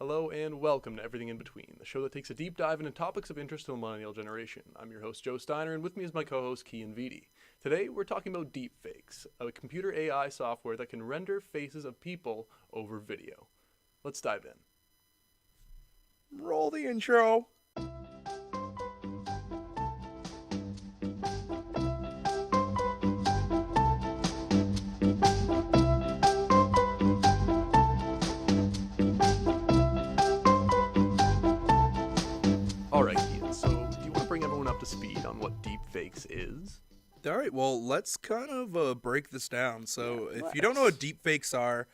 Hello and welcome to Everything in Between, the show that takes a deep dive into topics of interest to the millennial generation. I'm your host, Joe Steiner, and with me is my co-host, Keighn Vitti. Today, we're talking about deepfakes, a computer AI software that can render faces of people over video. Let's dive in. Roll the intro. Alright, Keighn, so do you want to bring everyone up to speed on what deepfakes is? All right, well, let's kind of break this down. So if you don't know what deepfakes are,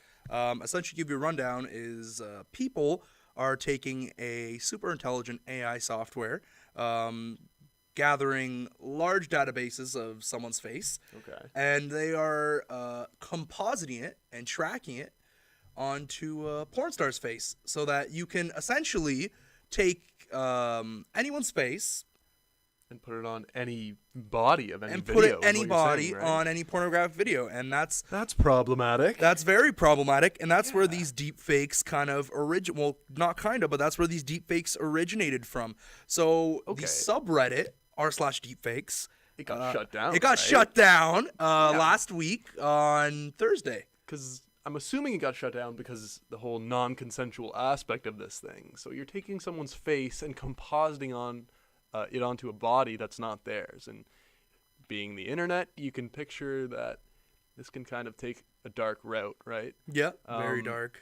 essentially give you a rundown is people are taking a super intelligent AI software, gathering large databases of someone's face, and they are compositing it and tracking it onto a porn star's face so that you can essentially take anyone's face And put it on any body of any and video. put it is any what you're body saying, right? on any pornographic video, and that's problematic. very problematic, and that's where these deep fakes kind of but that's where these deep fakes originated from. So the subreddit r/deepfakes, It got shut down. It got shut down last week on Thursday. Because I'm assuming it got shut down because the whole non-consensual aspect of this thing. So you're taking someone's face and compositing on it onto a body that's not theirs. And being the internet, you can picture that this can kind of take a dark route, right? Yeah, very dark,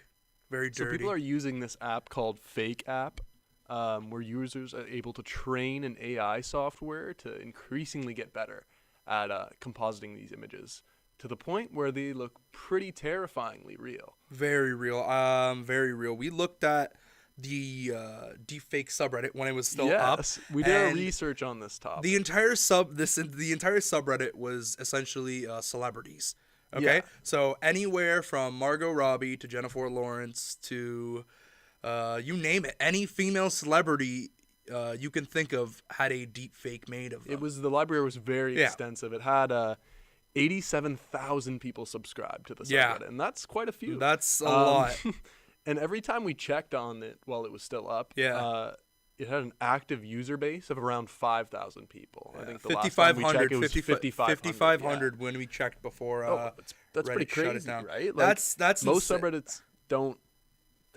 very dirty. So people are using this app called Fake App, where users are able to train an AI software to increasingly get better at compositing these images, to the point where they look pretty terrifyingly real. Very real. Very real. We looked at the deepfake subreddit when it was still up. Yes, we did our research on this topic. The entire subreddit was essentially celebrities. Okay, so anywhere from Margot Robbie to Jennifer Lawrence to you name it, any female celebrity you can think of had a deepfake made of them. The library was very extensive. It had 87,000 people subscribed to the subreddit, and that's quite a few. That's a lot. And every time we checked on it while it was still up, it had an active user base of around 5,000 people. I think the last time we checked, it was 5,500 when we checked before. That's pretty crazy, shut it down. right? Like, that's most subreddits don't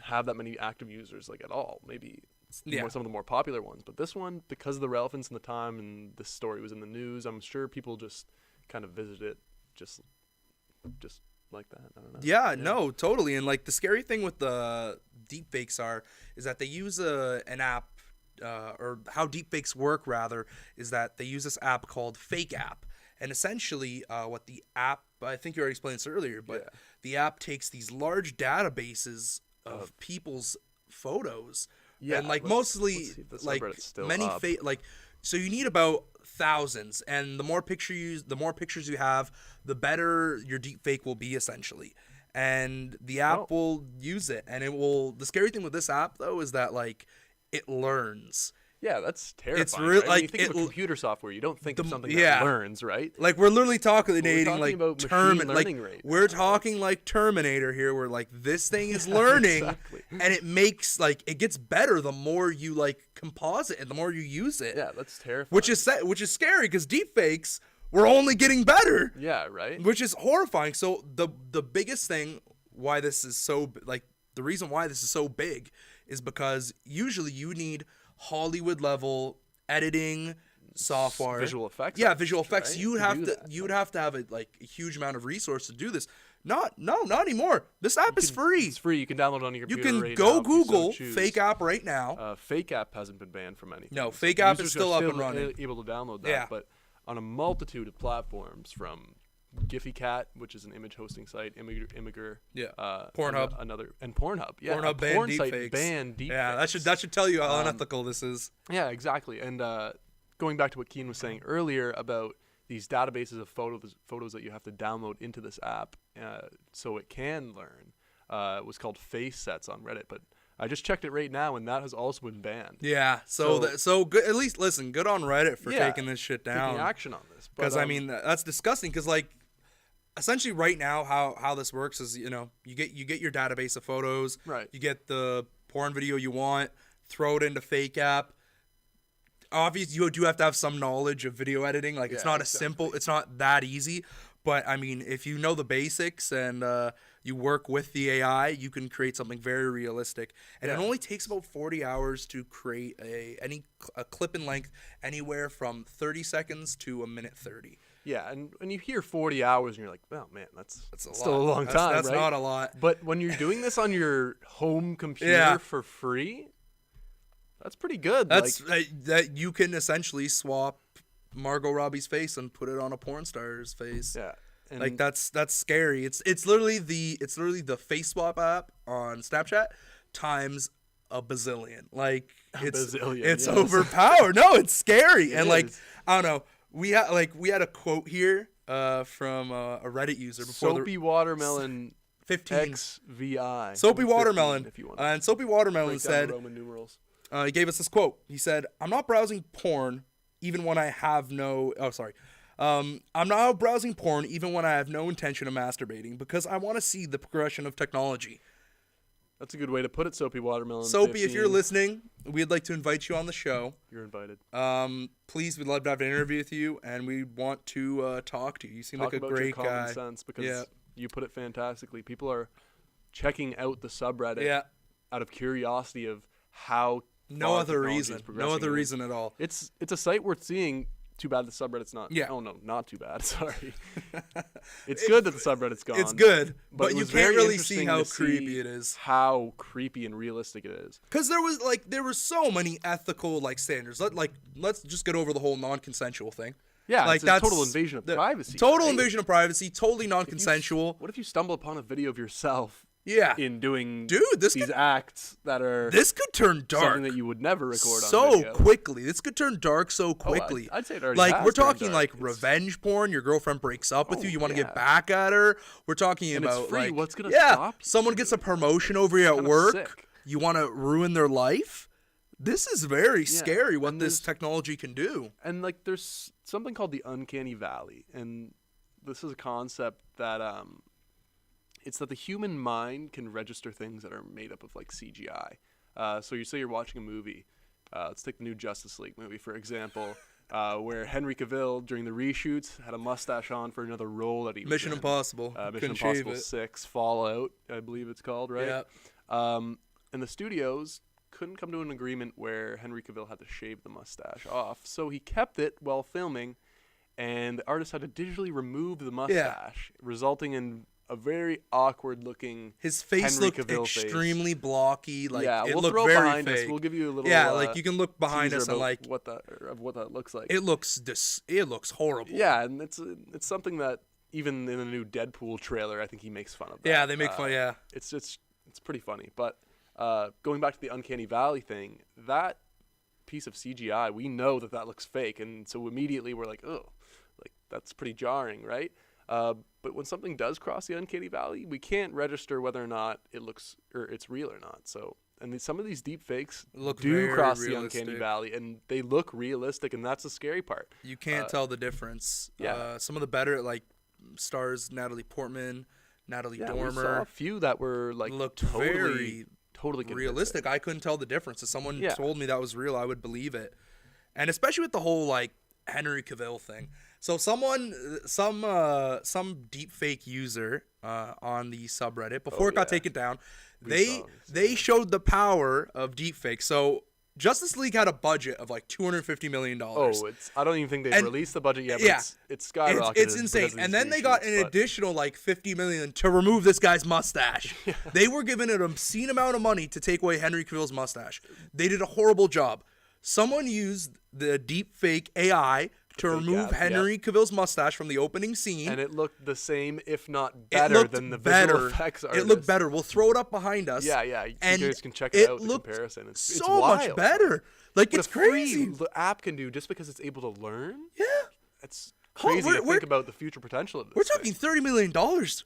have that many active users, like, at all. Maybe some of the more popular ones, but this one, because of the relevance in the time and this story was in the news, I'm sure people just kind of visited it just like that. I don't know. Yeah, no, totally. And like the scary thing with the deepfakes is that they use an app, or how deepfakes work rather, is that they use this app called Fake App. And essentially, what the app, I think you already explained this earlier, but the app takes these large databases of people's photos, and like mostly like many so you need about thousands, and the more pictures you have, the better your deepfake will be, essentially. And the app will use it, and it will. The scary thing with this app, though, is that like it learns. Yeah, that's terrifying. It's real. Right? Like, when you think of computer software, you don't think of something that learns, right? Like we're literally talking about machine learning rate. We're talking like Terminator here, where like this thing is learning, and it makes it gets better the more you like composite and the more you use it. Yeah, that's terrifying. Which is scary, because deepfakes were only getting better. Yeah, right. Which is horrifying. So the biggest thing why this is so the reason why this is so big is because usually you need Hollywood level editing software, visual effects. Yeah, visual effects. Right? You'd have to have a huge amount of resource to do this. Not anymore. This app is free. It's free. You can download it on your computer. You can right go now Google if you so choose. Fake App right now. Fake App hasn't been banned from anything. No, Fake App is still up and running. Able to download that, but on a multitude of platforms, from Giphy Cat, which is an image hosting site, Imgur, Pornhub, and Pornhub, Pornhub banned deepfakes. Yeah, that should tell you how unethical this is. Yeah, exactly. And going back to what Keighn was saying earlier about these databases of photos that you have to download into this app, so it can learn, was called Face Sets on Reddit, but I just checked it right now, and that has also been banned. Yeah, so good. At least listen, good on Reddit for taking this shit down, taking action on this. Because I mean, that's disgusting. Because like, essentially, right now, how this works is, you get your database of photos. Right. You get the porn video you want, throw it into fake app. Obviously, you do have to have some knowledge of video editing. Like, it's not it's not that easy. But, I mean, if you know the basics and you work with the AI, you can create something very realistic. And it only takes about 40 hours to create a clip in length anywhere from 30 seconds to a minute 30. Yeah, and when you hear 40 hours and you're like, oh, man, that's still a long time, That's right? not a lot. But when you're doing this on your home computer for free, that's pretty good. That's that you can essentially swap Margot Robbie's face and put it on a porn star's face. Yeah. And like that's scary. It's literally the face swap app on Snapchat times a bazillion. Like it's overpowered. No, it's scary. And like I don't know. We had a quote here from a Reddit user before Soapy Watermelon 15 XVI. Soapy Watermelon 15, if you want. And Soapy Watermelon said Roman numerals. He gave us this quote. He said, "I'm not browsing porn even when I have no I'm not browsing porn even when I have no intention of masturbating because I want to see the progression of technology." That's a good way to put it, Soapy Watermelon. Soapy, 15. if you're listening, we'd like to invite you on the show. You're invited. Please, we'd love to have an interview with you, and we want to talk to you. You seem like a great your guy. common sense, because you put it fantastically. People are checking out the subreddit out of curiosity of how no other reason at all. It's a site worth seeing. Too bad the subreddit's not. Yeah. Oh no, not too bad. Sorry. It's good that the subreddit's gone. It's good, but it you was can't very really see interesting how to creepy it is. How creepy and realistic it is. Because there were so many ethical standards. Let's just get over the whole non-consensual thing. Yeah, like that's a total invasion of privacy. Total invasion of privacy. Totally non-consensual. What if you stumble upon a video of yourself? Yeah. In doing these acts that are this could turn dark. Something that you would never record on so video. Quickly. This could turn dark so quickly. I'd say it already has we're talking dark. Revenge porn. Your girlfriend breaks up with you. You want to get back at her. We're talking about it's free. What's gonna stop you? Someone gets a promotion over you at work. Sick. You want to ruin their life. This is very scary what this technology can do. And there's something called the uncanny valley, and this is a concept that it's that the human mind can register things that are made up of CGI. So you say you're watching a movie. Let's take the new Justice League movie, for example, where Henry Cavill, during the reshoots, had a mustache on for another role that he was Mission in. Impossible. Mission Impossible 6, Fallout, I believe it's called, right? Yeah. And the studios couldn't come to an agreement where Henry Cavill had to shave the mustache off. So he kept it while filming, and the artist had to digitally remove the mustache, resulting in a very awkward-looking his face Henry looked Cavill extremely blocky. it we'll looked throw very behind fake. us. We'll give you a little you can look behind us and what that looks like. It looks horrible. Yeah, and it's something that even in the new Deadpool trailer, I think he makes fun of that. Yeah, they make fun. Yeah, it's pretty funny. But going back to the uncanny valley thing, that piece of CGI, we know that looks fake, and so immediately we're like, oh, that's pretty jarring, right? But when something does cross the uncanny valley, we can't register whether or not it looks or it's real or not. So, and some of these deep fakes do cross the uncanny valley, and they look realistic, and that's the scary part. You can't tell the difference. Yeah. Some of the better stars, Natalie Portman, Natalie Dormer. We saw a few that were looked totally realistic. convincing. I couldn't tell the difference. If someone told me that was real, I would believe it. And especially with the whole Henry Cavill thing. So some deep fake user on the subreddit before it got taken down, they showed the power of deep fake. So Justice League had a budget of $250 million. I don't even think they've released the budget yet. But it's skyrocketed. It's insane. And then they got an additional $50 million to remove this guy's mustache. They were given an obscene amount of money to take away Henry Cavill's mustache. They did a horrible job. Someone used the deep fake AI to remove Henry Cavill's mustache from the opening scene. And it looked the same, if not better, than the visual effects artist. It looked better. We'll throw it up behind us. Yeah. You guys can check it out, the comparison. It's so much better. It's crazy. The app can do just because it's able to learn. Yeah. It's crazy to think about the future potential of this. We're talking $30 million. That's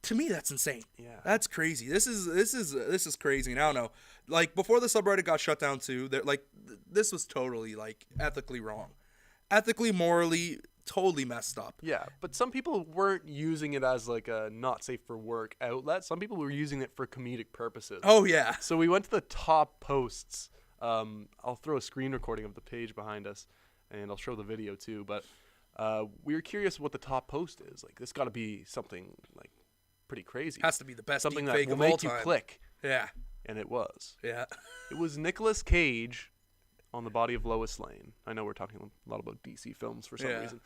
to me, that's insane. Yeah. That's crazy. This is crazy. And I don't know. Before the subreddit got shut down too, this was totally ethically wrong. Ethically, morally, totally messed up. Yeah, but some people weren't using it as like a not safe for work outlet. Some people were using it for comedic purposes. Oh yeah. So we went to the top posts. I'll throw a screen recording of the page behind us, and I'll show the video too. But we were curious what the top post is. Like, this got to be something like pretty crazy. Has to be the best something deep that fake will of all make you time. click. Yeah. And it was. Yeah. It was Nicolas Cage on the body of Lois Lane. I know we're talking a lot about DC films for some reason.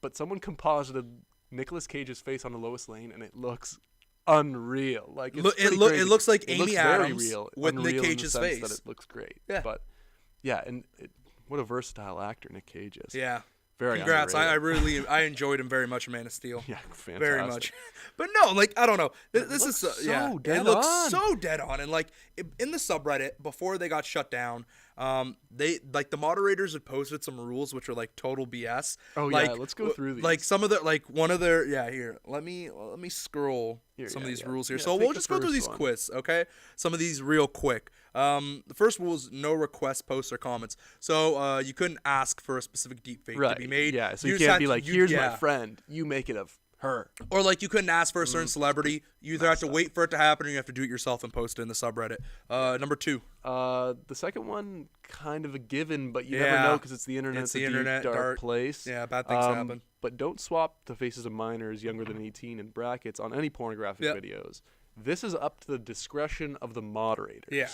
But someone composited Nicolas Cage's face on the Lois Lane, and it looks unreal. Like, it's it looks like Amy looks Adams very real, with Nick unreal in the Cage's sense face. that it looks great. Yeah. But yeah, and what a versatile actor Nick Cage is. Yeah. Very Congrats. underrated. I enjoyed him very much in Man of Steel. Yeah, fantastic. Very much. But no, like, I don't know. This is looks yeah. so dead It looks on. so dead on. And like in the subreddit before they got shut down, they like the moderators had posted some rules which were like total BS. Oh like, yeah, let's go through these. Like some of the like one of their here. Let me scroll some of these rules here. Yeah, So take we'll the just go through first these one. quiz, okay? Some of these real quick. The first rule is no request posts or comments. So you couldn't ask for a specific deepfake to be made. Yeah, so you just can't had be to- like, you- here's yeah. my friend, you make it of her. Or like you couldn't ask for a certain celebrity. You either have to wait for it to happen or you have to do it yourself and post it in the subreddit. Number 2. The second one, kind of a given, but you Yeah. never know because it's the internet. It's the a deep, internet, dark dark. place. Yeah, bad things happen. But don't swap the faces of minors younger than 18 in brackets on any pornographic Yep. videos. This is up to the discretion of the moderators. Yeah.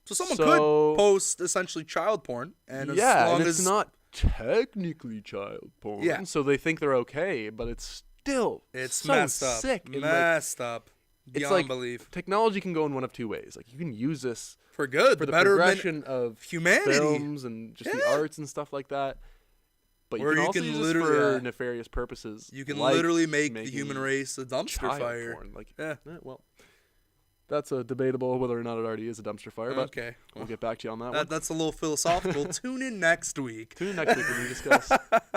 So someone So- could post essentially child porn, and as long and it's as not technically child porn. Yeah. So they think they're okay, but it's still it's so messed up, sick. And, like, messed up, it's beyond like belief. technology can go in one of two ways. Like, you can use this For good, for the betterment progression of humanity. films and just the Yeah. arts and stuff like that. But Or you can you also can use this literally- for yeah. nefarious purposes. You can like literally make the making human race a dumpster child fire. porn. Like, Yeah. well, that's a debatable whether or not it already is a dumpster fire. But Okay. we'll get back to you on that one. That's a little philosophical. Tune in next week. Tune in next week when we discuss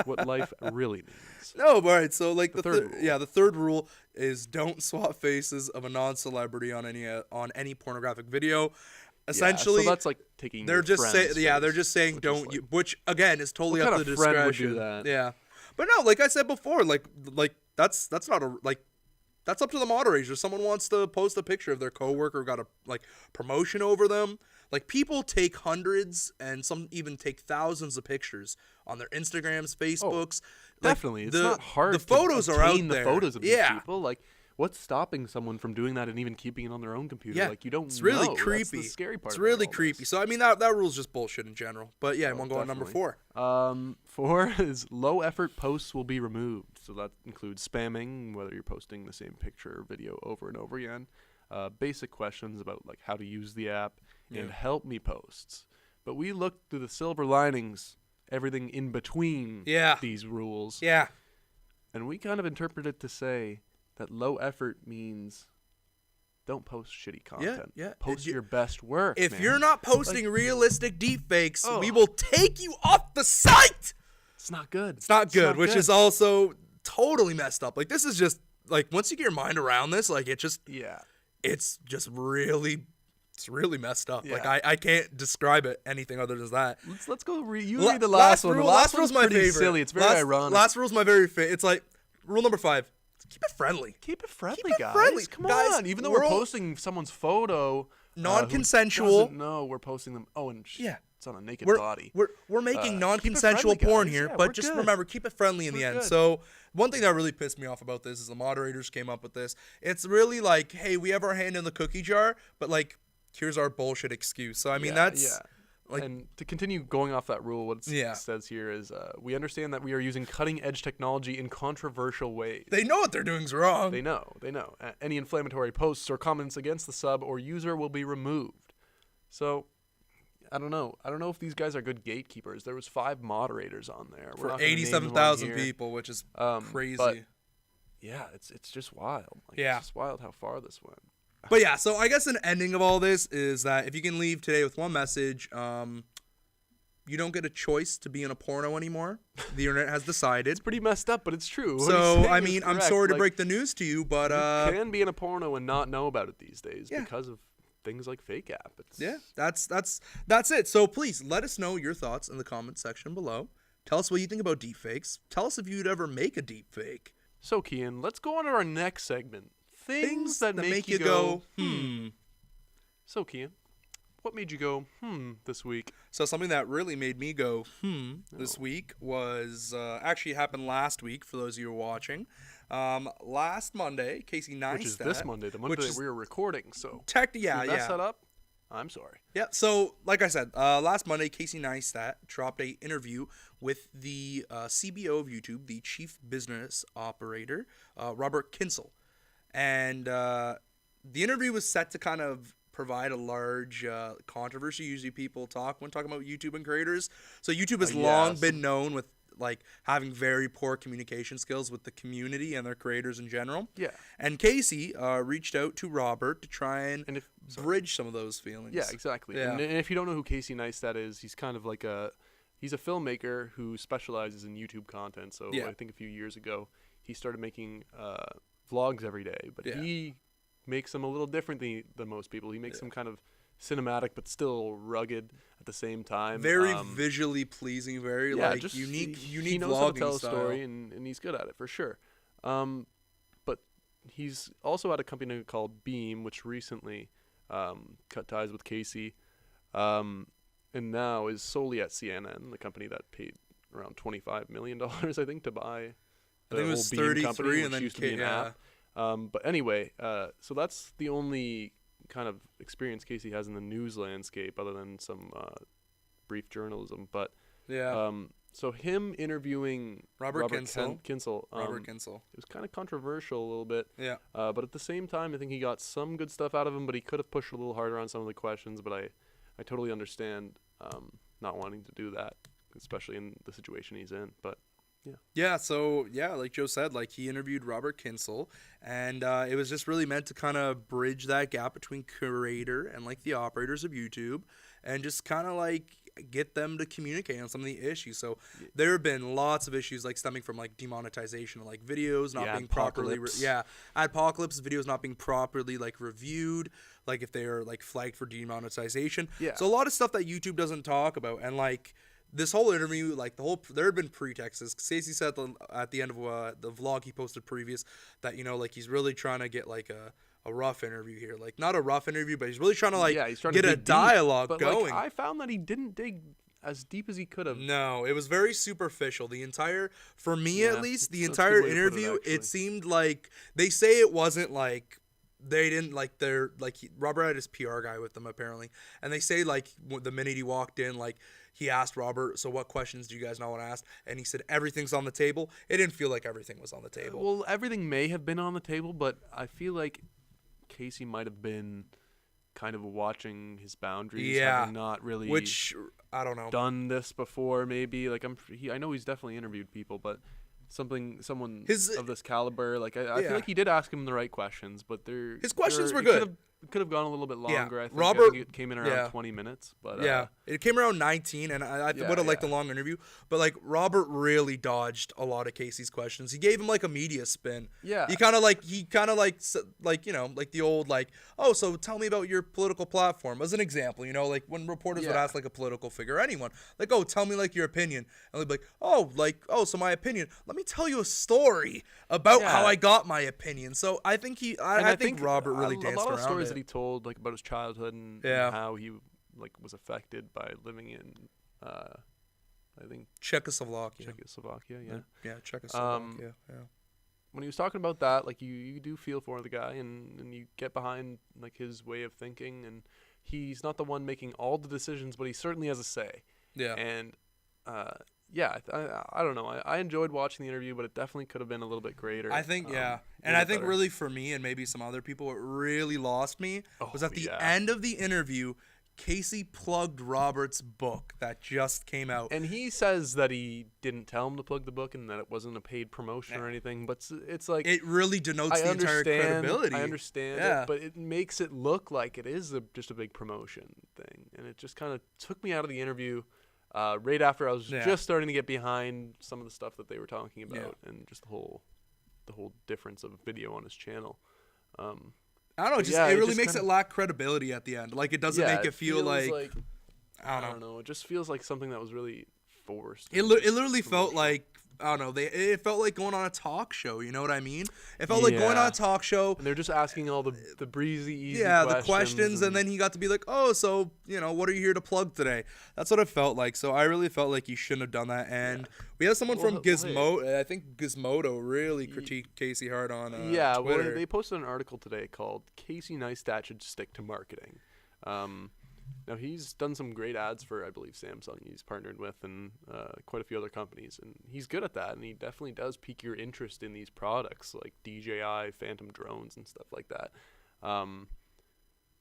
what life really means. No, but all right. So like the third third, the third rule is don't swap faces of a non-celebrity on any pornographic video. Essentially, so that's like taking. they're your just friend's saying, they're face, just saying which is don't like- you, which again is totally What up kind to of the friend would discretion. do that? Yeah, but no, like I said before, like that's not a like. That's up to the moderators. If someone wants to post a picture of their coworker got a like promotion over them, like people take hundreds and some even take thousands of pictures on their Instagrams, Facebooks. Like, Definitely, it's not hard. The photos to are out obtain there. the photos of these yeah. people. Like, what's stopping someone from doing that and even keeping it on their own computer? Yeah, Like, you don't. It's really know. creepy. That's the scary part. It's about really all creepy. this. So I mean that rule's just bullshit in general. But yeah, Oh, one go on number definitely. 4. 4 is low effort posts will be removed. So that includes spamming, whether you're posting the same picture or video over and over again. Basic questions about like how to use the app and help me posts. But we looked through the silver linings, everything in between these rules. Yeah. And we kind of interpret it to say that low effort means don't post shitty content. yeah. Post your best work. If man. you're not posting realistic deepfakes, Oh. we will take you off the site. it's not good. It's not good, which is also totally messed up. Like this is just like once you get your mind around this, like it's just really it's really messed up. Yeah. Like I can't describe it anything other than that. Let's go. You La- read the last one. rule- The last rule's one's pretty silly. It's very ironic. Last rule's my very favorite. It's like rule number 5. Keep it friendly. Keep it friendly, Keep it guys. friendly. Come Guys, on. Even though we're we're all- posting someone's photo, Non-consensual. No, we're posting them. Oh, and Yeah. it's on a naked We're, body. we're making keep it non-consensual friendly, porn guys. here, Yeah, but we're just good. remember, keep it friendly in the We're end. good. So one thing that really pissed me off about this is the moderators came up with this. It's really like, hey, we have our hand in the cookie jar, but like, here's our bullshit excuse. So I mean, that's like, and to continue going off that rule, what it says here is we understand that we are using cutting edge technology in controversial ways. they know what they're doing's wrong. They know. Any inflammatory posts or comments against the sub or user will be removed. So, I don't know. I don't know if these guys are good gatekeepers. There was 5 moderators on there. We're For not gonna name them on 87,000 here. people, which is crazy. But yeah, it's just wild. Like, Yeah. it's just wild how far this went. But yeah, so I guess an ending of all this is that if you can leave today with one message, you don't get a choice to be in a porno anymore. The internet has decided. It's pretty messed up, but it's true. What he's So saying I is mean, I'm correct. sorry to Like, break the news to you, but you can be in a porno and not know about it these days Yeah. because of things like fake app. yeah, that's it. So please let us know your thoughts in the comment section below. Tell us what you think about deepfakes. Tell us if you'd ever make a deepfake. So, Keighn, let's go on to our next segment. Things that make you go, So, Keighn, what made you go, this week? So something that really made me go, this week was, actually happened last week, for those of you who are watching. Last Monday, Casey Neistat. Which is this Monday, the Monday that we were recording, so. Yeah, if you mess that up, I'm sorry. Yeah, so like I said, last Monday, Casey Neistat dropped a interview with the CBO of YouTube, the Chief Business Operator, Robert Kyncl. And the interview was set to kind of provide a large controversy. Usually people talk when talking about YouTube and creators. So YouTube has long been known with like having very poor communication skills with the community and their creators in general. Yeah. And Casey reached out to Robert to try and bridge some of those feelings. Yeah, exactly. Yeah. And if you don't know who Casey Neistat is, he's kind of like he's a filmmaker who specializes in YouTube content. So I think a few years ago he started making vlogs every day, but he makes them a little different than most people. He makes them kind of cinematic but still rugged at the same time. Very visually pleasing, very like unique he knows vlogging how to tell style. A story and he's good at it for sure. But he's also at a company called Beam, which recently cut ties with Casey, and now is solely at CNN, the company that paid around $25 million, I think, to buy the whole Beam company, which used to be an app. But anyway, so that's the only kind of experience Casey has in the news landscape, other than some brief journalism. But so him interviewing Robert Kyncl, it was kind of controversial a little bit. Yeah. But at the same time, I think he got some good stuff out of him, but he could have pushed a little harder on some of the questions. But I totally understand not wanting to do that, especially in the situation he's in. But so like Joe said, like he interviewed Robert Kyncl, and it was just really meant to kind of bridge that gap between creator and like the operators of YouTube, and just kind of like get them to communicate on some of the issues. So there have been lots of issues like stemming from like demonetization of like videos not being properly adpocalypse videos not being properly like reviewed, like if they are like flagged for demonetization. So a lot of stuff that YouTube doesn't talk about. And like this whole interview, like there had been pretexts. Casey said at the end of the vlog he posted previous that, you know, like he's really trying to get like a rough interview here. Like not a rough interview, but he's really trying to like get a dialogue going. Like, I found that he didn't dig as deep as he could have. No, it was very superficial. For me at least, the entire interview, it seemed like they say it wasn't like they didn't like Robert had his PR guy with them apparently, and they say like the minute he walked in, like he asked Robert, so what questions do you guys not want to ask? And he said everything's on the table. It didn't feel like everything was on the table. Well, everything may have been on the table, but I feel like Casey might have been kind of watching his boundaries, having not really, which I don't know, done this before. Maybe like I know he's definitely interviewed people, but someone of this caliber, like I feel like he did ask him the right questions, but his questions were good. Could have gone a little bit longer. I think it came in around 20 minutes. But it came around 19, and I would have liked a long interview. But like Robert really dodged a lot of Casey's questions. He gave him like a media spin. Yeah. He kind of like you know, like the old like, oh, so tell me about your political platform as an example. You know, like when reporters would ask like a political figure or anyone, like, oh, tell me like your opinion, and they'd be like, oh, so my opinion. Let me tell you a story about how I got my opinion. So I think I think Robert really danced around it. Stories that he told like about his childhood and how he like was affected by living in I think Czechoslovakia. Czechoslovakia. When he was talking about that, like you do feel for the guy, and you get behind like his way of thinking, and he's not the one making all the decisions, but he certainly has a say. Yeah. And I don't know. I enjoyed watching the interview, but it definitely could have been a little bit greater. I think, and I think really for me and maybe some other people, what really lost me was at the end of the interview, Casey plugged Robert's book that just came out. And he says that he didn't tell him to plug the book and that it wasn't a paid promotion or anything, but it's like... It really denotes the entire credibility. I understand it, but it makes it look like it is just a big promotion thing. And it just kind of took me out of the interview right after I was just starting to get behind some of the stuff that they were talking about and just the whole difference of video on his channel. I don't know. It really makes it lack credibility at the end. Like it doesn't make it feel like I don't know. It just feels like something that was really forced. It literally felt like, I don't know, it felt like going on a talk show, you know what I mean? It felt like going on a talk show. And they're just asking all the breezy, easy the questions, and then he got to be like, oh, so, what are you here to plug today? That's what it felt like. So I really felt like he shouldn't have done that. And we have someone from Gizmodo, I think Gizmodo really critiqued Casey hard on Twitter. Well, they posted an article today called Casey Neistat Should Stick to Marketing. Now, he's done some great ads for, I believe, Samsung he's partnered with, and quite a few other companies. And he's good at that, and he definitely does pique your interest in these products, like DJI, Phantom drones, and stuff like that.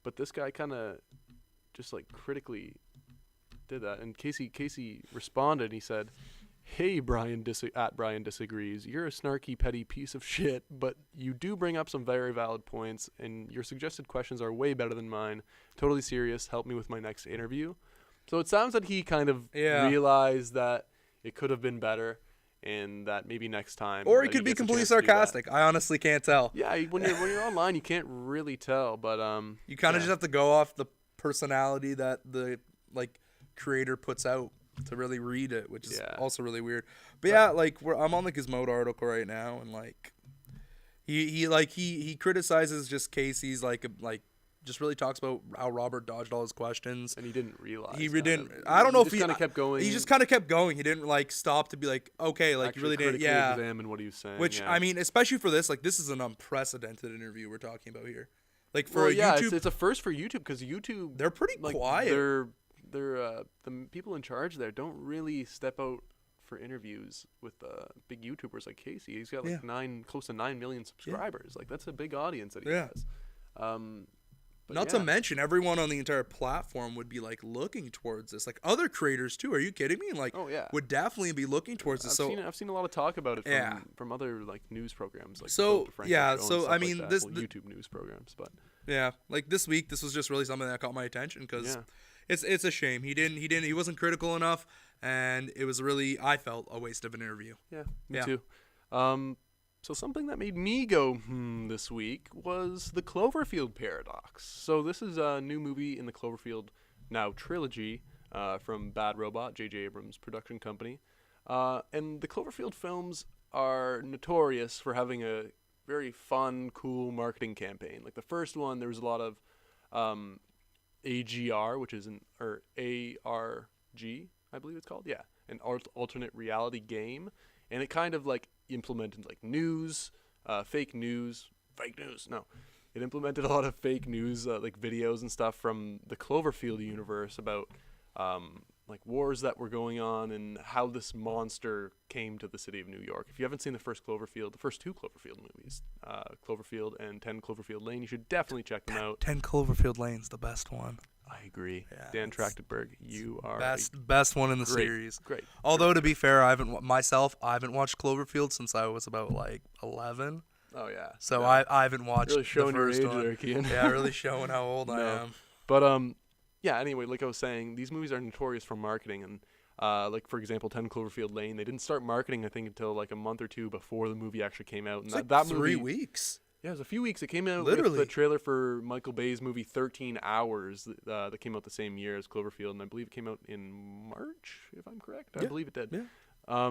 But this guy kind of just, critically did that. And Casey responded, and he said, "Hey, Brian Disagrees, you're a snarky, petty piece of shit, but you do bring up some very valid points, and your suggested questions are way better than mine. Totally serious. Help me with my next interview." So it sounds like he kind of realized that it could have been better, and that maybe next time. Or he could be completely sarcastic. I honestly can't tell. Yeah, when you're online, you can't really tell, but you kind of just have to go off the personality that the creator puts out to really read it, which is also really weird. But I'm on the Gizmodo article right now, and he criticizes just Casey's just really talks about how Robert dodged all his questions, and he didn't realize. I don't know if he kind of kept going. He just kind of kept going. He didn't stop to be like, okay, you really didn't. Yeah. Examine what he was saying. Which I mean, especially for this, this is an unprecedented interview we're talking about here. YouTube, it's a first for YouTube, because YouTube, they're pretty quiet. They're the people in charge there don't really step out for interviews with big YouTubers like Casey. He's got close to 9 million subscribers. That's a big audience that he has. Not to mention, everyone on the entire platform would be looking towards this. Other creators too. Are you kidding me? Would definitely be looking towards this. I've seen a lot of talk about it from other news programs. I mean, this YouTube news programs, but this week this was just really something that caught my attention, because it's a shame he wasn't critical enough, and it was really, I felt, a waste of an interview. Yeah, me too. So something that made me go this week was the Cloverfield Paradox. So this is a new movie in the Cloverfield now trilogy from Bad Robot, J.J. Abrams' production company. And the Cloverfield films are notorious for having a very fun, cool marketing campaign. The first one, there was a lot of AGR, which is ARG, I believe it's called. Yeah, an alternate reality game. And it kind of implemented news, fake news. No, it implemented a lot of fake news, videos and stuff from the Cloverfield universe about wars that were going on and how this monster came to the city of New York. If you haven't seen the first two Cloverfield movies, Cloverfield and 10 Cloverfield Lane, you should definitely check them out. 10 Cloverfield Lane's the best one. I agree. Yeah, Dan Trachtenberg, you are best one in the series. Great. Although to be fair, I haven't watched Cloverfield since I was about 11. Oh yeah. So I haven't watched really showing the first your age one. there, Keighn. Yeah, really showing how old I am. But anyway, like I was saying, these movies are notorious for marketing, and for example, 10 Cloverfield Lane, they didn't start marketing I think until a month or two before the movie actually came out. And that 3 weeks. Yeah, it was a few weeks. It came out Literally. with the trailer for Michael Bay's movie 13 Hours that came out the same year as Cloverfield, and I believe it came out in March, if I'm correct. I believe it did. Yeah.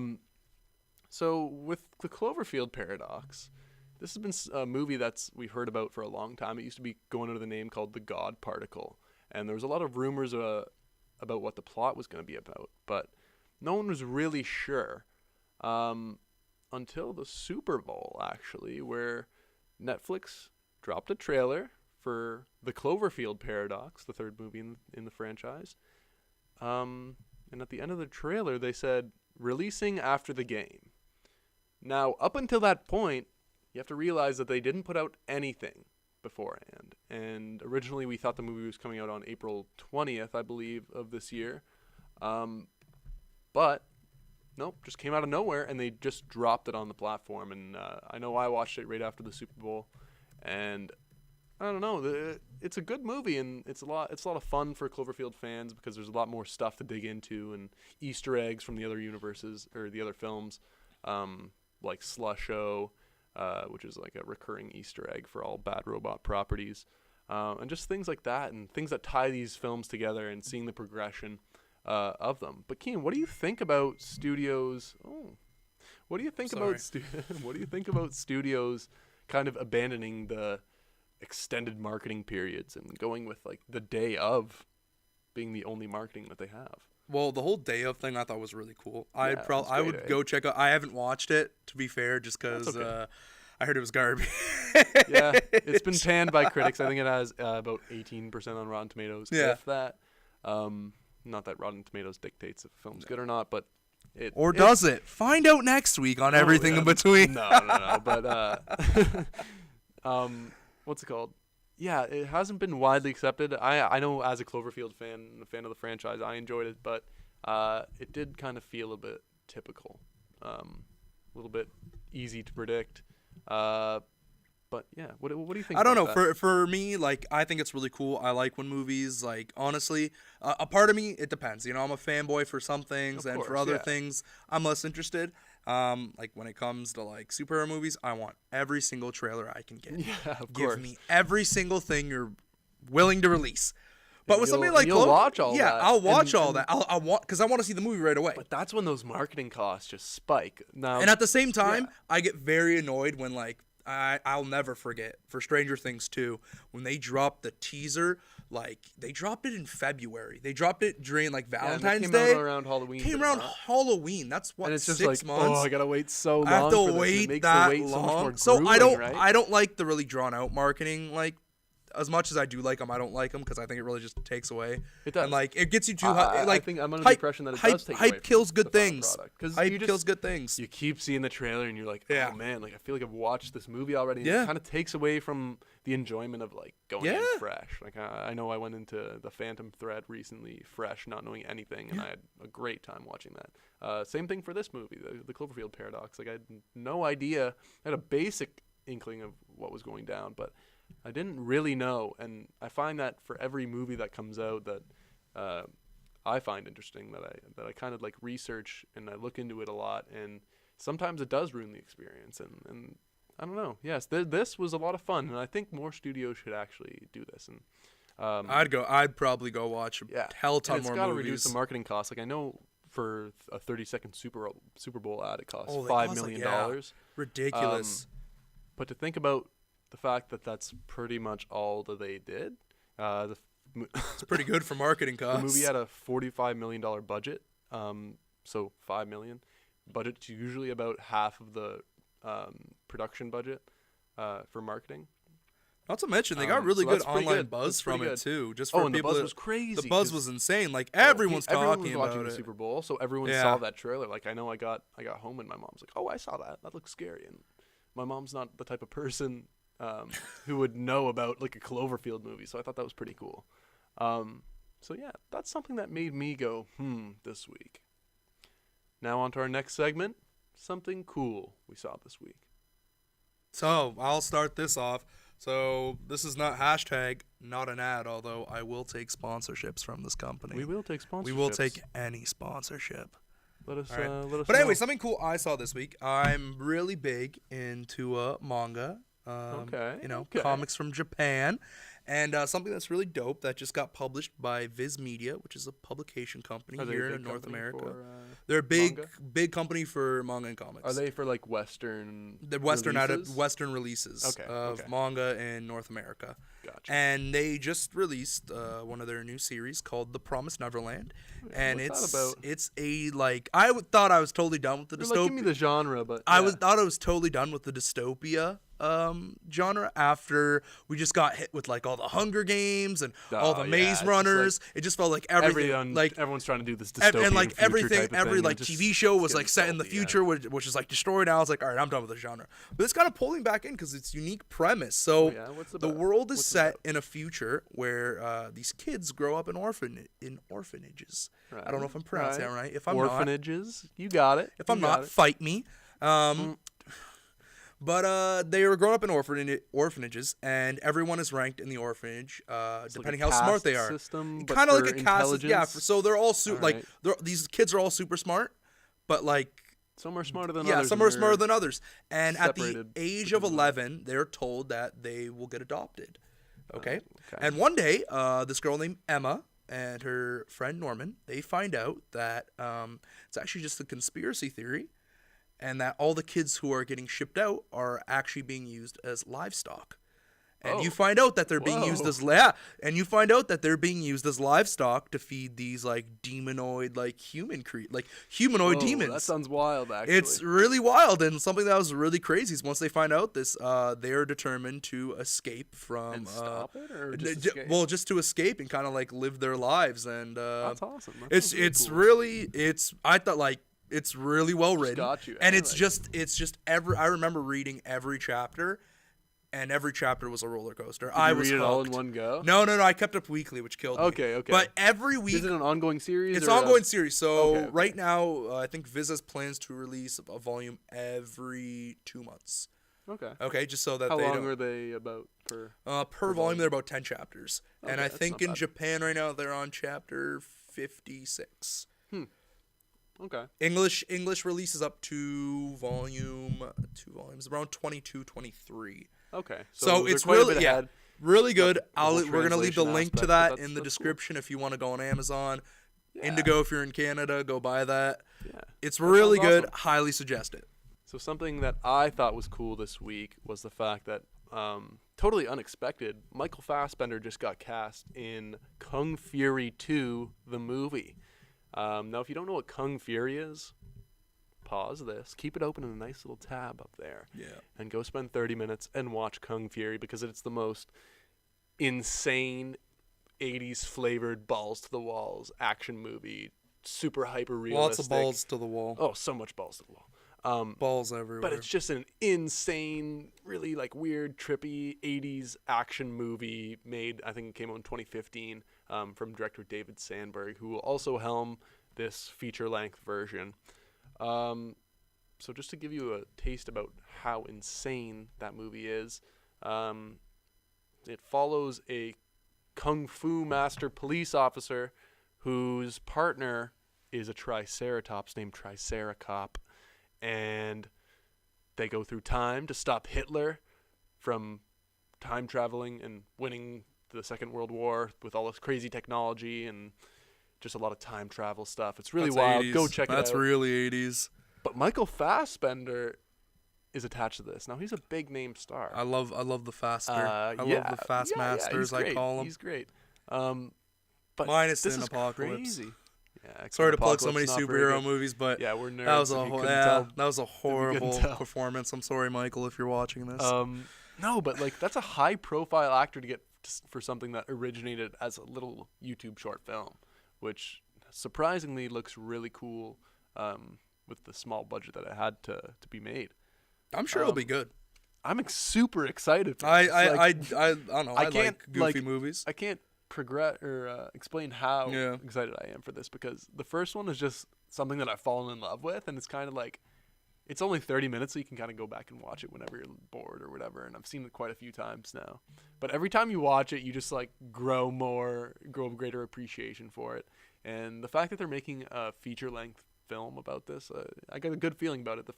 So with the Cloverfield Paradox, this has been a movie we've heard about for a long time. It used to be going under the name called The God Particle, and there was a lot of rumors about what the plot was going to be about, but no one was really sure until the Super Bowl, actually, where Netflix dropped a trailer for the Cloverfield Paradox, the third movie in the franchise. And at the end of the trailer, they said, releasing after the game. Now, up until that point, you have to realize that they didn't put out anything beforehand. And originally, we thought the movie was coming out on April 20th, I believe, of this year. But nope, just came out of nowhere, and they just dropped it on the platform. And I know I watched it right after the Super Bowl, and I don't know, it's a good movie, and it's a lot of fun for Cloverfield fans because there's a lot more stuff to dig into and Easter eggs from the other universes or the other films, like Slusho, which is a recurring Easter egg for all Bad Robot properties, and just things like that, and things that tie these films together, and seeing the progression. of them. But Keighn, what do you think about studios? What do you think about what do you think about studios kind of abandoning the extended marketing periods and going with like the day of being the only marketing that they have? Well, the whole day of thing I thought was really cool. I would great, go check out. I haven't watched it, to be fair, just because I heard it was garbage. Yeah, it's been panned by critics. I think it has about 18% on Rotten Tomatoes. Yeah. If that. Not that Rotten Tomatoes dictates if a film's good or not, but does it? Find out next week on everything in between. No. But what's it called? Yeah, it hasn't been widely accepted. I know as a Cloverfield fan, a fan of the franchise, I enjoyed it, but it did kind of feel a bit typical, a little bit easy to predict. But yeah, what do you think? I don't know. That? For me, like, I think it's really cool. I like when movies, like, honestly, a part of me, it depends. You know, I'm a fanboy for some things, and for other things, I'm less interested. Like when it comes to like superhero movies, I want every single trailer I can get. Yeah, of course. Give me every single thing you're willing to release. But with something like you'll watch all that. Yeah, I'll watch all that. I want because I want to see the movie right away. But that's when those marketing costs just spike. Now, and at the same time, I get very annoyed when like I'll never forget for Stranger Things 2 when they dropped the teaser. Like they dropped it in February. They dropped it during like Valentine's Day. Came around Halloween. Came around Halloween. That's what, and it's just 6 like, months. Oh, I gotta wait so long. I have to for wait this. It makes that the wait long. So, much more So grueling, I don't like the really drawn out marketing. Like as much as I do like them, I don't like them because I think it really just takes away. It does. And like it gets you too high. Like I think I'm under the impression that it does take away hype kills good the things. Hype kills good things. You keep seeing the trailer and you're like, oh man, like I feel like I've watched this movie already. And it kind of takes away from the enjoyment of like going in fresh. Like I know I went into the Phantom Thread recently fresh, not knowing anything, and I had a great time watching that. Same thing for this movie, the Cloverfield Paradox. Like I had no idea. I had a basic inkling of what was going down, but I didn't really know, and I find that for every movie that comes out that I find interesting, that I kind of like research and I look into it a lot, and sometimes it does ruin the experience, and I don't know. Yes, this was a lot of fun, and I think more studios should actually do this. And I'd probably go watch a hell ton more movies. It's got to reduce the marketing costs. Like I know for a 30-second Super Bowl ad, it costs $5 million. Ridiculous. But to think about the fact that that's pretty much all that they did. It's pretty good for marketing costs. The movie had a $45 million budget, so $5 million. Budget's usually about half of the production budget for marketing. Not to mention, they got really good online buzz from it too. Just for and people, the buzz was crazy. The buzz was insane. Like everyone's talking about watching the Super Bowl, so everyone saw that trailer. Like I know I got home and my mom's like, "Oh, I saw that. That looks scary." And my mom's not the type of person who would know about like a Cloverfield movie, so I thought that was pretty cool. So yeah, that's something that made me go, this week. Now on to our next segment, something cool we saw this week. So I'll start this off. So this is not not an ad, although I will take sponsorships from this company. We will take sponsorships. We will take any sponsorship. Let us right. Let us But know. anyway, something cool I saw this week. I'm really big into manga. Comics from Japan. And something that's really dope that just got published by Viz Media, which is a publication company here in North America. They're a big company for manga and comics. Are they for like Western? The Western releases of manga in North America. Gotcha. And they just released one of their new series called The Promised Neverland. And what's that about? It's a like I thought I was totally done with the dystopia. Give me the genre, but thought I was totally done with the dystopia genre after we just got hit with like all the Hunger Games and all the Maze Runners. It just felt like everything everyone's trying to do this dystopian and like everything, every like just TV show was like set in the future, which is like destroyed. Now I was like, all right, I'm done with the genre. But it's kind of pulling back in because it's unique premise. So the world is set in a future where these kids grow up in orphanages. Right. I don't know if I'm pronouncing that right. If I'm orphanages, you got it. If I'm not, fight me. But they were growing up in orphanages, and everyone is ranked in the orphanage, depending like how smart they are. Kind of like a caste. Yeah. So they're all these kids are all super smart, but like some are smarter than others. Yeah, some are smarter than others. And at the age of 11, they're told that they will get adopted. Okay. And one day, this girl named Emma, and her friend Norman, they find out that it's actually just a conspiracy theory, and that all the kids who are getting shipped out are actually being used as livestock. And you find out that they're being used as they're being used as livestock to feed these like demonoid, like humanoid demons. That sounds wild. Actually, it's really wild, and something that was really crazy is once they find out this, they are determined to escape from. And stop it, or just escape? Well, just to escape and kind of like live their lives, and that's awesome. I thought like. It's really well written, got you. And it's just I remember reading every chapter, and every chapter was a roller coaster. Did I you was read it hooked. all in one go? No. I kept up weekly, which killed me. Okay. But every week, is it an ongoing series? It's an ongoing series. So Okay. right now, I think Viz has plans to release a volume every 2 months. Okay. Okay, just so that How they long don't. are they about per? Per volume, they're about 10 chapters, and Okay, I that's think not in bad. Japan right now they're on chapter 56. Okay. English releases up to volumes around 22, 23. Okay. So they're it's quite a really bit ahead. really good. The whole We're gonna leave the translation link to aspect, that but in the that's description if you want to go on Amazon. Yeah. Indigo, if you're in Canada, go buy that. Yeah. It's really sounds good. awesome. Highly suggest it. So something that I thought was cool this week was the fact that, totally unexpected, Michael Fassbender just got cast in Kung Fury 2, the movie. Now, if you don't know what Kung Fury is, pause this, keep it open in a nice little tab up there, and go spend 30 minutes and watch Kung Fury, because it's the most insane 80s flavored balls to the walls action movie, super hyper realistic. Lots of balls to the wall. Oh, so much balls to the wall. Balls everywhere. But it's just an insane, really like weird, trippy 80s action movie made, I think it came out in 2015, from director David Sandberg, who will also helm this feature-length version. So just to give you a taste about how insane that movie is, it follows a kung fu master police officer whose partner is a triceratops named Triceracop, and they go through time to stop Hitler from time traveling and winning the Second World War with all this crazy technology and just a lot of time travel stuff. It's really That's wild. 80s. Go check it out. That's really 80s. But Michael Fassbender is attached to this. Now, he's a big name star. I love the Faster. I love the Fast he's Masters, great. I call them. He's great. But Minus this in is Apocalypse. crazy. Yeah, Sorry to plug so Apocalypse, many not very superhero good. movies, but Yeah, we're nerds. that was That was a horrible tell. performance. I'm sorry, Michael, if you're watching this. No, but like that's a high-profile actor to get for something that originated as a little YouTube short film, which surprisingly looks really cool, with the small budget that it had to be made. I'm sure it'll be good. I'm super excited for I this. don't know. I can't, like goofy movies. I can't explain how excited I am for this, because the first one is just something that I've fallen in love with, and it's kind of like, it's only 30 minutes, so you can kind of go back and watch it whenever you're bored or whatever, and I've seen it quite a few times now. But every time you watch it, you just like grow greater appreciation for it. And the fact that they're making a feature-length film about this, I got a good feeling about it. The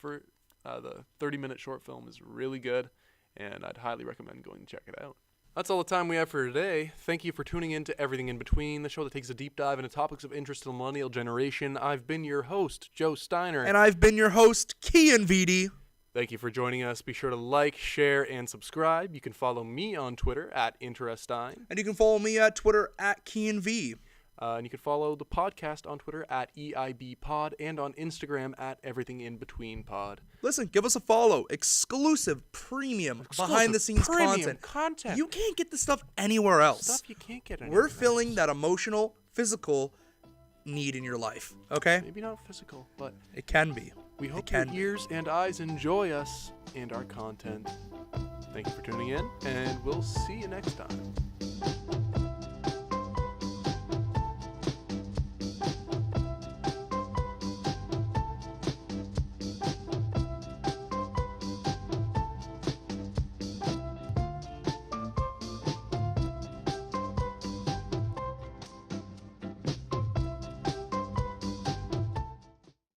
30-minute short film is really good, and I'd highly recommend going to check it out. That's all the time we have for today. Thank you for tuning in to Everything in Between, the show that takes a deep dive into topics of interest to the millennial generation. I've been your host, Joe Steiner. And I've been your host, Keighn Vitti. Thank you for joining us. Be sure to like, share, and subscribe. You can follow me on Twitter at Interestine. And you can follow me at Twitter at Keighn_V. And you can follow the podcast on Twitter at EIBpod and on Instagram at EverythingInBetweenPod. Listen, give us a follow. Exclusive, premium, behind-the-scenes content. You can't get this stuff anywhere else. Stuff you can't get anywhere We're filling that emotional, physical need in your life, okay? Maybe not physical, but it can be. We hope your ears and eyes enjoy us and our content. Thank you for tuning in, and we'll see you next time.